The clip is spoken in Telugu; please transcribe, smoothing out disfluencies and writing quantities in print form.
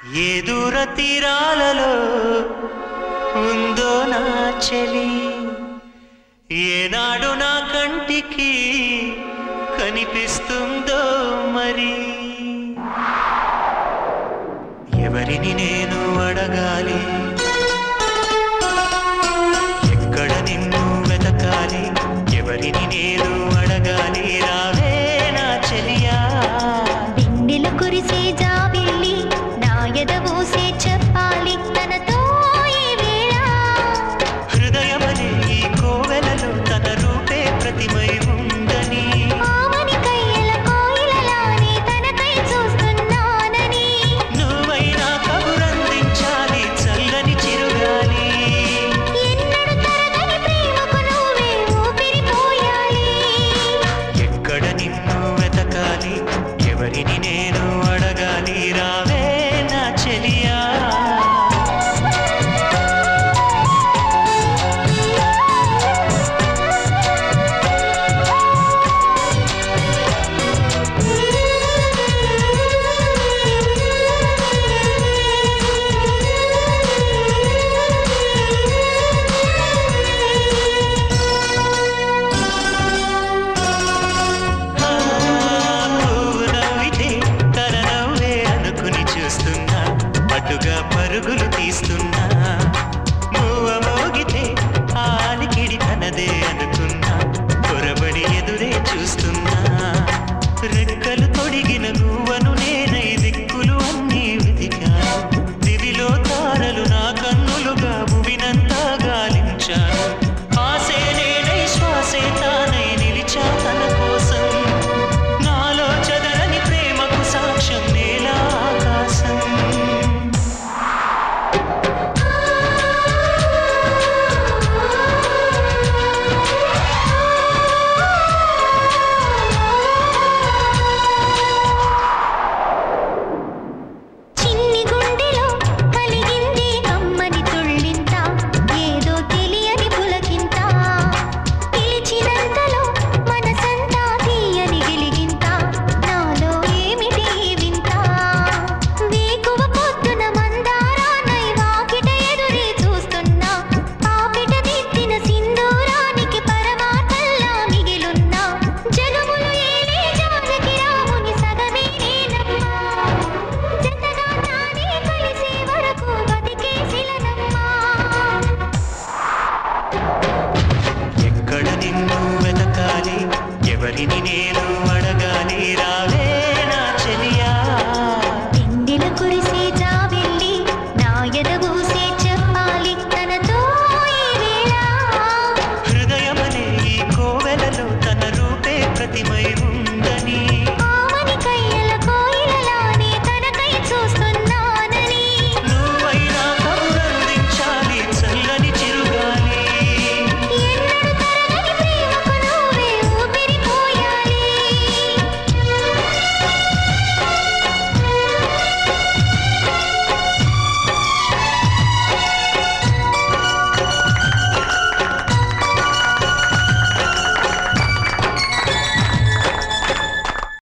ఏ దూర తీరాలలో ఉందో నా చెలి ఏనాడు నా కంటికి కనిపిస్తుందో మరి ఎవరిని నేను అడగాలి ఎక్కడ నిన్ను వెతకాలి ఎవరిని నేను అడగాలి రావే నా చెలియా వెన్నెల కురిసే జాబిల్లి నా ఎదవూసే చెప్పాలి తనతో ఈ వేళ హృదయమనే ఈ కోవెలలో తన రూపే ప్రతిమై ఉందని ఆమని కయ్యల కోయిలలానే తనకై చూస్తున్నానని నువ్వైనా కబురందించాలి చల్లని చిరుగాలి ఎన్నడు తరగని ప్రేమకు నువ్వే ఊపిరిపోయాలి ఎక్కడ నిన్ను వెతకాలి ఎవరిని నేను అడగాలి రావే నా చెలియా పరుగులు తీస్తున్నా మూవ మోగితే ఆలికిడి తనదే అనుకున్నా పొరబడి ఎదురే చూస్తున్నా రెక్కలు తొడిగిన గువ్వను నేనై దిక్కులు అన్నీ వెతికాను దివిలో తారలు నా కన్నులుగా భువినంతా గాలించాను ఆసే నేనై శ్వాసే తానై నిలిచా తన కోసం నాలో చదరని ప్రేమకు సాక్ష్యం నేల ఆకాశం చిన్ని గుండెలో కలిగింది అమ్మని తుళ్ళింత ఏదో తెలియని పులకింత పిలిచినంతలో మనసంతా తీయని గిలిగింత నాలో ఏమిటి వింత వేకువ పొద్దున మందారానై వాకిట ఎదురే చూస్తున్నా పాపిట దిద్దిన సింధూరానికి పరమార్థంలా మిగిలున్నా జగములు ఏలే జానకి రాముని సగమే నేనమ్మా జతగా తానే కలిసే వరకు బతికేసిలనమ్మా ఎక్కడ నిన్ను వెతకాలి ఎవరిని నేను అడగాలి రావే నా చెలియా వెన్నెల కురిసే జాబిల్లి నా ఎదవూసే చెప్పాలి తనతో ఈ వేళ హృదయమనే ఈ కోవెలలో తన రూపే ప్రతిమై